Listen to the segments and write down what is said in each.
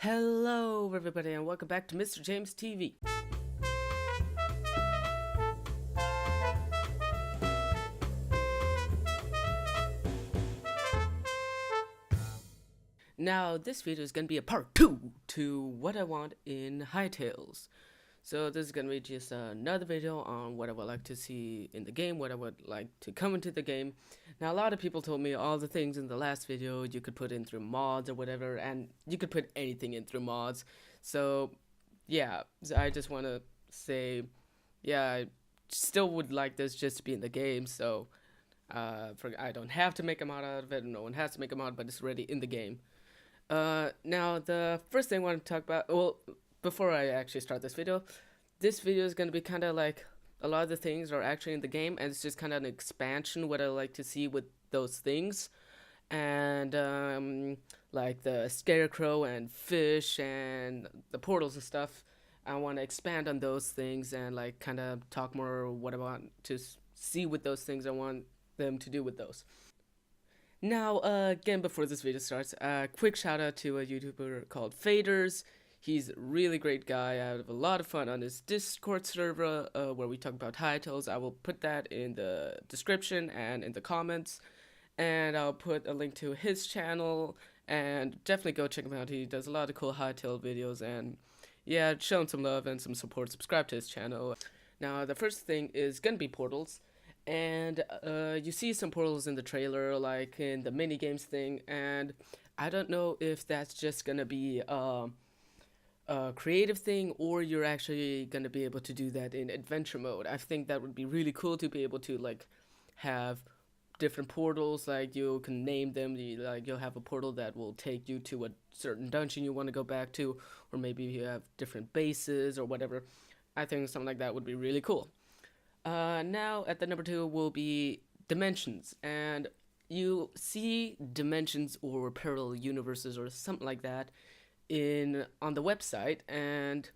Hello everybody and welcome back to Mr. James TV. Now this video is going to be a part 2 to what I want in Hytales. So this is going to be just another video on what I would like to see in the game, what I would like to come into the game. Now a lot of people told me all the things in the last video you could put in through mods or whatever, and you could put anything in through mods. So yeah, I just want to say, yeah, I still would like this just to be in the game, so I don't have to make a mod out of it, no one has to make a mod, but it's already in the game. Now the first thing I want to talk about, well, before I actually start this video is going to be kind of like a lot of the things are actually in the game, and it's just kind of an expansion what I like to see with those things. And like the scarecrow and fish and the portals and stuff, I want to expand on those things and like kind of talk more what I want to see with those things I want them to do with those. Now, again, before this video starts, quick shout out to a YouTuber called Faders. He's a really great guy. I have a lot of fun on his Discord server where we talk about Hytales. I will put that in the description and in the comments. And I'll put a link to his channel. And definitely go check him out. He does a lot of cool Hytale videos. And yeah, show him some love and some support. Subscribe to his channel. Now, the first thing is going to be portals. And you see some portals in the trailer, like in the mini games thing. And I don't know if that's just going to be a creative thing, or you're actually going to be able to do that in adventure mode. I think that would be really cool to be able to like have different portals, like you can name them, like you'll have a portal that will take you to a certain dungeon you want to go back to, or maybe you have different bases or whatever. I think something like that would be really cool. Now at the number 2 will be dimensions, and you see dimensions or parallel universes or something like that on the website, and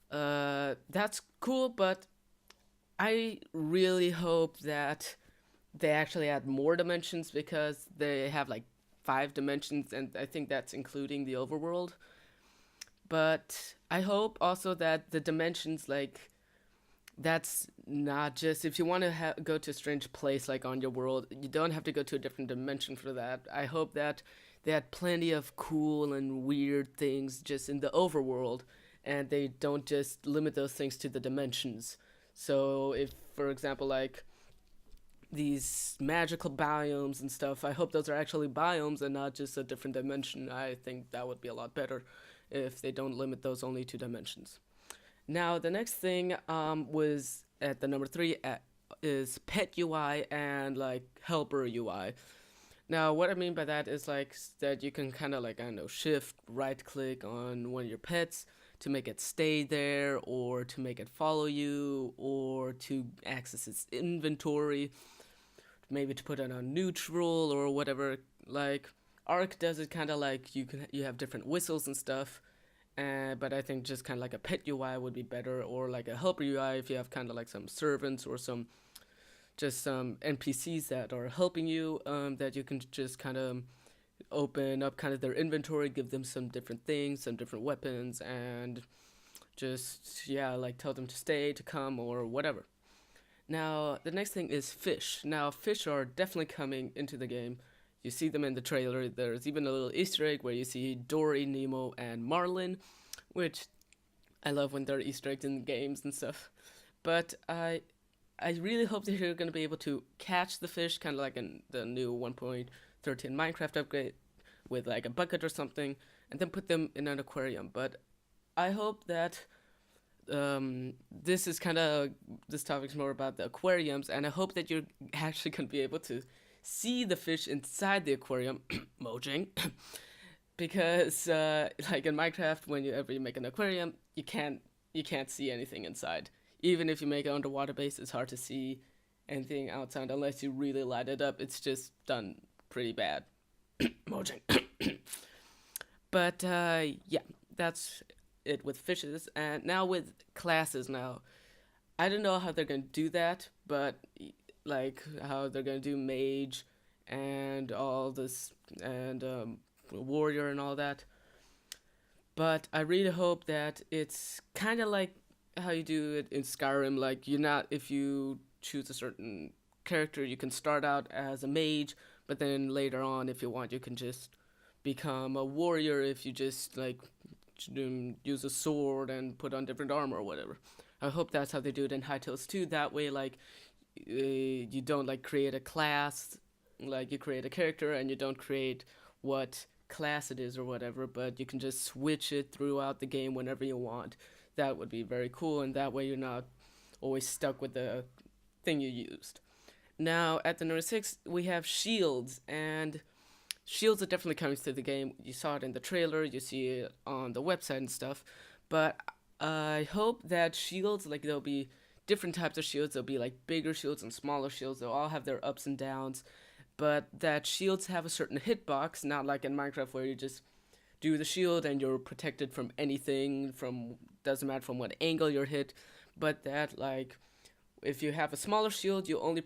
that's cool, but I really hope that they actually add more dimensions, because they have like 5 dimensions, and I think that's including the overworld. But I hope also that the dimensions, like, that's not just if you want to go to a strange place like on your world, you don't have to go to a different dimension for that. I hope that they had plenty of cool and weird things just in the overworld, and they don't just limit those things to the dimensions. So if, for example, like these magical biomes and stuff, I hope those are actually biomes and not just a different dimension. I think that would be a lot better if they don't limit those only to dimensions. Now the next thing was at the number 3 is pet UI and like helper UI. Now what I mean by that is like that you can kind of like, I don't know, shift right click on one of your pets to make it stay there, or to make it follow you, or to access its inventory, maybe to put it on neutral or whatever. Like Arc does it kind of like you have different whistles and stuff. But I think just kind of like a pet UI would be better, or like a helper UI if you have kind of like some servants or some NPCs that are helping you, that you can just kind of open up kind of their inventory, give them some different things, some different weapons, and just, yeah, like tell them to stay, to come, or whatever. Now, the next thing is fish. Now, fish are definitely coming into the game. You see them in the trailer. There's even a little Easter egg where you see Dory, Nemo, and Marlin, which I love when there are Easter eggs in games and stuff. But I really hope that you're going to be able to catch the fish, kind of like in the new 1.13 Minecraft upgrade, with like a bucket or something, and then put them in an aquarium. But I hope that this topic's more about the aquariums, and I hope that you're actually going to be able to see the fish inside the aquarium, Mojang, because like in Minecraft, whenever you make an aquarium, you can't see anything inside. Even if you make an underwater base, it's hard to see anything outside unless you really light it up. It's just done pretty bad, Mojang. But yeah, that's it with fishes. And now with classes. Now I don't know how they're gonna do that, but like how they're gonna do mage and all this, and warrior and all that. But I really hope that it's kind of like how you do it in Skyrim. Like, you're not, if you choose a certain character, you can start out as a mage, but then later on, if you want, you can just become a warrior if you just like use a sword and put on different armor or whatever. I hope that's how they do it in Hytales too. That way, like, you don't like create a class, like you create a character and you don't create what class it is or whatever, but you can just switch it throughout the game whenever you want. That would be very cool, and that way you're not always stuck with the thing you used. Now, at the number 6, we have shields, and shields are definitely coming to the game. You saw it in the trailer, you see it on the website and stuff, but I hope that shields, like, there'll be different types of shields. There'll be like bigger shields and smaller shields. They'll all have their ups and downs, but that shields have a certain hitbox, not like in Minecraft where you just do the shield and you're protected from anything, from doesn't matter from what angle you're hit, but that like if you have a smaller shield, you only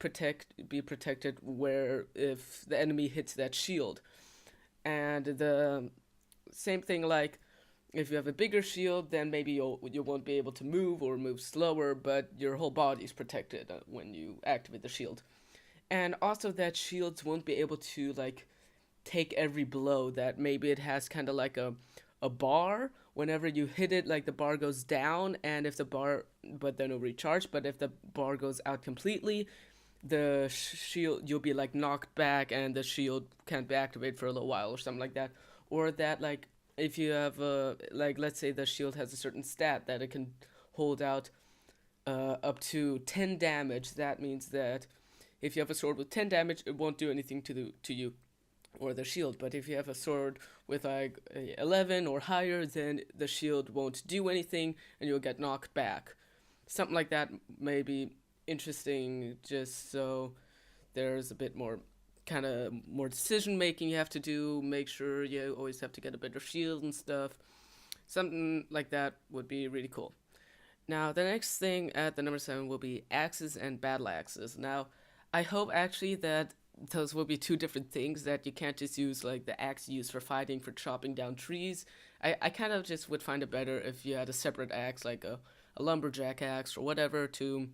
be protected where if the enemy hits that shield. And the same thing, like if you have a bigger shield, then maybe you won't be able to move or move slower, but your whole body is protected when you activate the shield. And also that shields won't be able to like take every blow. That maybe it has kind of like a bar. Whenever you hit it, like the bar goes down, and if the bar, but then it'll recharge. But if the bar goes out completely, the shield, you'll be like knocked back, and the shield can't be activated for a little while or something like that. Or that like if you have like let's say the shield has a certain stat that it can hold out up to 10 damage. That means that if you have a sword with 10 damage, it won't do anything to you or the shield. But if you have a sword with like 11 or higher, then the shield won't do anything and you'll get knocked back. Something like that may be interesting, just so there's a bit more kind of more decision making you have to do. Make sure you always have to get a better shield and stuff. Something like that would be really cool. Now, the next thing at the number 7 will be axes and battle axes. Now, I hope actually that those will be two different things, that you can't just use like the axe used for fighting for chopping down trees. I kind of just would find it better if you had a separate axe, like a lumberjack axe or whatever, to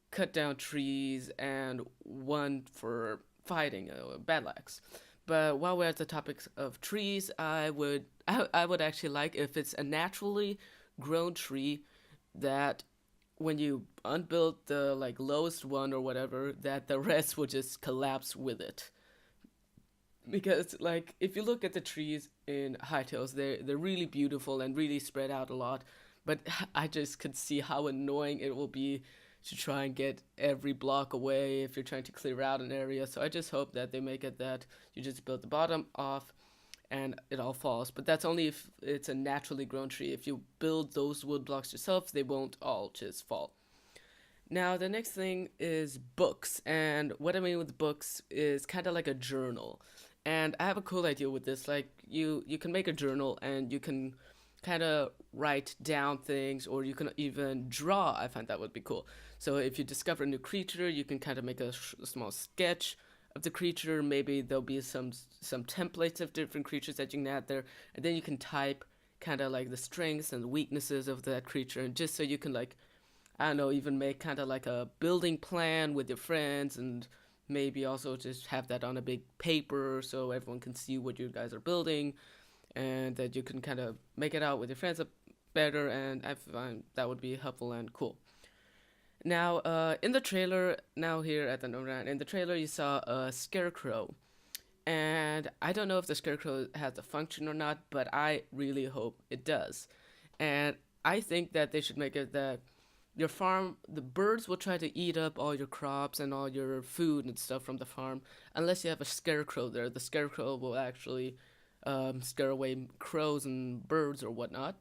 cut down trees, and one for fighting, a battle axe. But while we're at the topic of trees, I would actually like if it's a naturally grown tree that when you unbuild the like lowest one or whatever, that the rest will just collapse with it. Because like if you look at the trees in Hytales, they're really beautiful and really spread out a lot. But I just could see how annoying it will be to try and get every block away if you're trying to clear out an area. So I just hope that they make it that you just build the bottom off and it all falls. But that's only if it's a naturally grown tree. If you build those wood blocks yourself, they won't all just fall. Now, the next thing is books. And what I mean with books is kind of like a journal. And I have a cool idea with this. Like, you can make a journal and you can kind of write down things, or you can even draw. I find that would be cool. So if you discover a new creature, you can kind of make a small sketch of the creature. Maybe there'll be some templates of different creatures that you can add there, and then you can type kind of like the strengths and weaknesses of that creature, and just so you can like I don't know, even make kind of like a building plan with your friends, and maybe also just have that on a big paper so everyone can see what you guys are building, and that you can kind of make it out with your friends better. And I find that would be helpful and cool. Now, in the trailer, now here at the number 9, in the trailer you saw a scarecrow. And I don't know if the scarecrow has a function or not, but I really hope it does. And I think that they should make it that your farm, the birds will try to eat up all your crops and all your food and stuff from the farm, unless you have a scarecrow there. The scarecrow will actually scare away crows and birds or whatnot,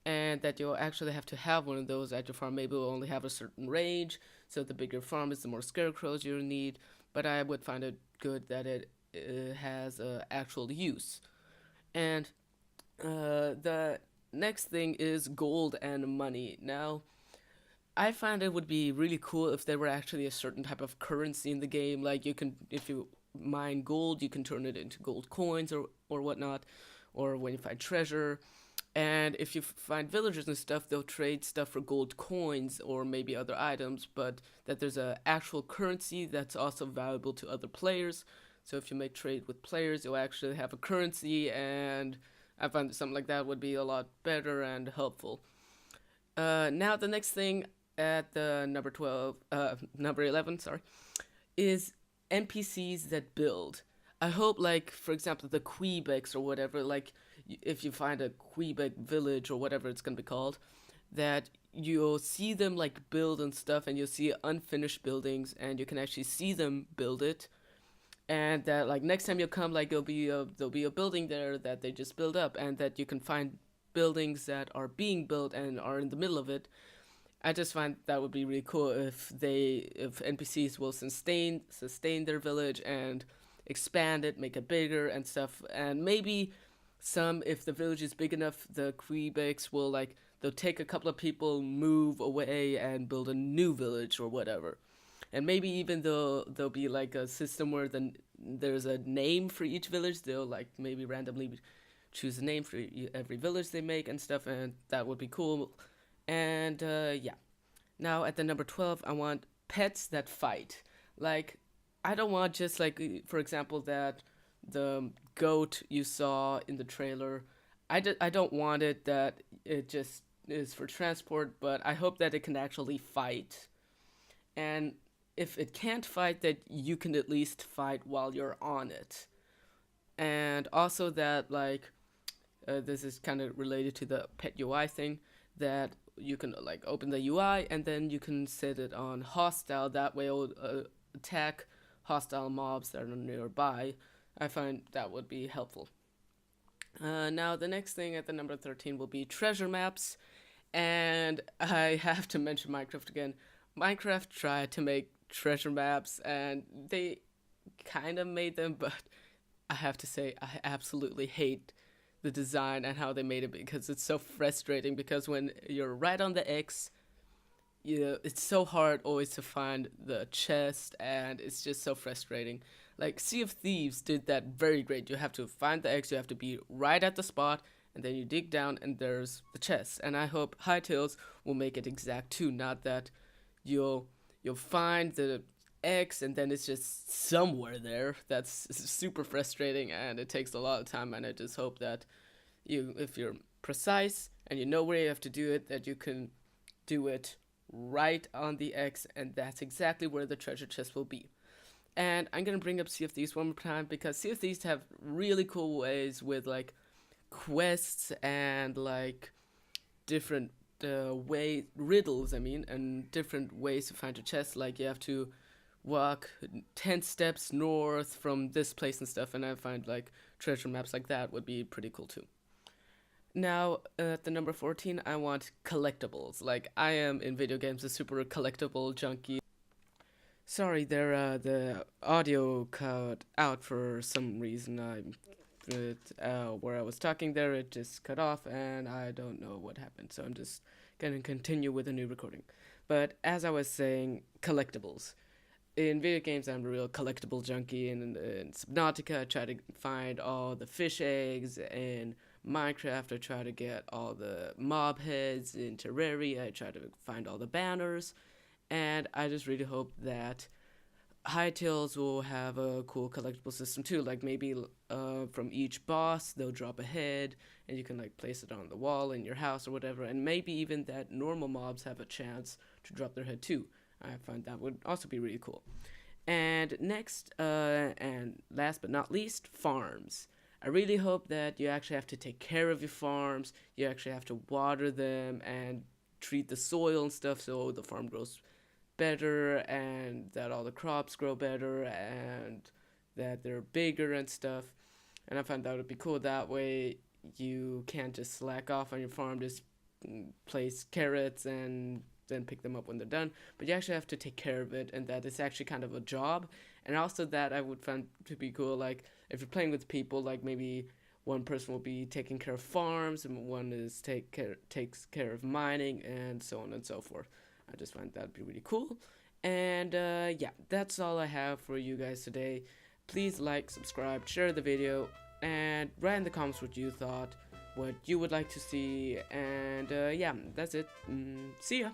and that you'll actually have to have one of those at your farm. Maybe it'll only have a certain range, so the bigger farm is, the more scarecrows you'll need. But I would find it good that it has actual use. And the next thing is gold and money. Now, I find it would be really cool if there were actually a certain type of currency in the game. Like you can, if you mine gold, you can turn it into gold coins or whatnot, or when you find treasure. And if you find villagers and stuff, they'll trade stuff for gold coins or maybe other items, but that there's a actual currency that's also valuable to other players. So if you make trade with players, you'll actually have a currency, and I find something like that would be a lot better and helpful. Now the next thing at the number 11, sorry, is NPCs that build. I hope, like, for example, the Quebecs or whatever, like, if you find a Quebec village or whatever it's gonna be called, that you'll see them, like, build and stuff, and you'll see unfinished buildings, and you can actually see them build it, and that, like, next time you come, like, there'll be a building there that they just build up, and that you can find buildings that are being built and are in the middle of it. I just find that would be really cool if NPCs will sustain their village and expand it, make it bigger and stuff. And maybe if the village is big enough, the Quebecs will, like, they'll take a couple of people, move away, and build a new village or whatever. And maybe even there'll be like a system where there's a name for each village. They'll, like, maybe randomly choose a name for every village they make and stuff, and that would be cool. And yeah. Now at the number 12, I want pets that fight. Like, I don't want just, like, for example, that the goat you saw in the trailer. I don't want it that it just is for transport, but I hope that it can actually fight. And if it can't fight, that you can at least fight while you're on it. And also that, like, this is kind of related to the pet UI thing, that you can, like, open the UI and then you can set it on hostile. That way it'll attack hostile mobs that are nearby. I find that would be helpful. Now the next thing at the number 13 will be treasure maps. And I have to mention Minecraft again. Minecraft tried to make treasure maps and they kind of made them, but I have to say I absolutely hate the design and how they made it, because it's so frustrating, because when you're right on the X, it's so hard always to find the chest, and it's just so frustrating. Like, Sea of Thieves did that very great. You have to find the X, you have to be right at the spot, and then you dig down and there's the chest. And I hope Hytales will make it exact too, not that you'll find the X and then it's just somewhere there. That's super frustrating and it takes a lot of time, and I just hope that if you're precise and you know where you have to do it, that you can do it right on the X, and that's exactly where the treasure chest will be. And I'm gonna bring up Sea of Thieves one more time, because Sea of Thieves have really cool ways with, like, quests and, like, different riddles, and different ways to find your chest. Like, you have to walk 10 steps north from this place and stuff, and I find, like, treasure maps like that would be pretty cool too. Now, at the number 14, I want collectibles. Like, I am in video games a super collectible junkie. Sorry, the audio cut out for some reason. Where I was talking there, it just cut off, and I don't know what happened. So I'm just gonna continue with a new recording. But as I was saying, collectibles. In video games, I'm a real collectible junkie. In Subnautica, I try to find all the fish eggs. In Minecraft, I try to get all the mob heads. In Terraria, I try to find all the banners. And I just really hope that Hytales will have a cool collectible system too. Like, maybe from each boss, they'll drop a head, and you can, like, place it on the wall in your house or whatever. And maybe even that normal mobs have a chance to drop their head too. I find that would also be really cool. And next, and last but not least, farms. I really hope that you actually have to take care of your farms. You actually have to water them and treat the soil and stuff so the farm grows better, and that all the crops grow better, and that they're bigger and stuff. And I find that would be cool. That way you can't just slack off on your farm, just place carrots and then pick them up when they're done, but you actually have to take care of it, and that it's actually kind of a job. And also that I would find to be cool, like, if you're playing with people, like, maybe one person will be taking care of farms and one takes care of mining, and so on and so forth. I just find that'd be really cool. And yeah, that's all I have for you guys today. Please like, subscribe, share the video, and write in the comments what you thought. what you would like to see, and yeah, that's it. See ya.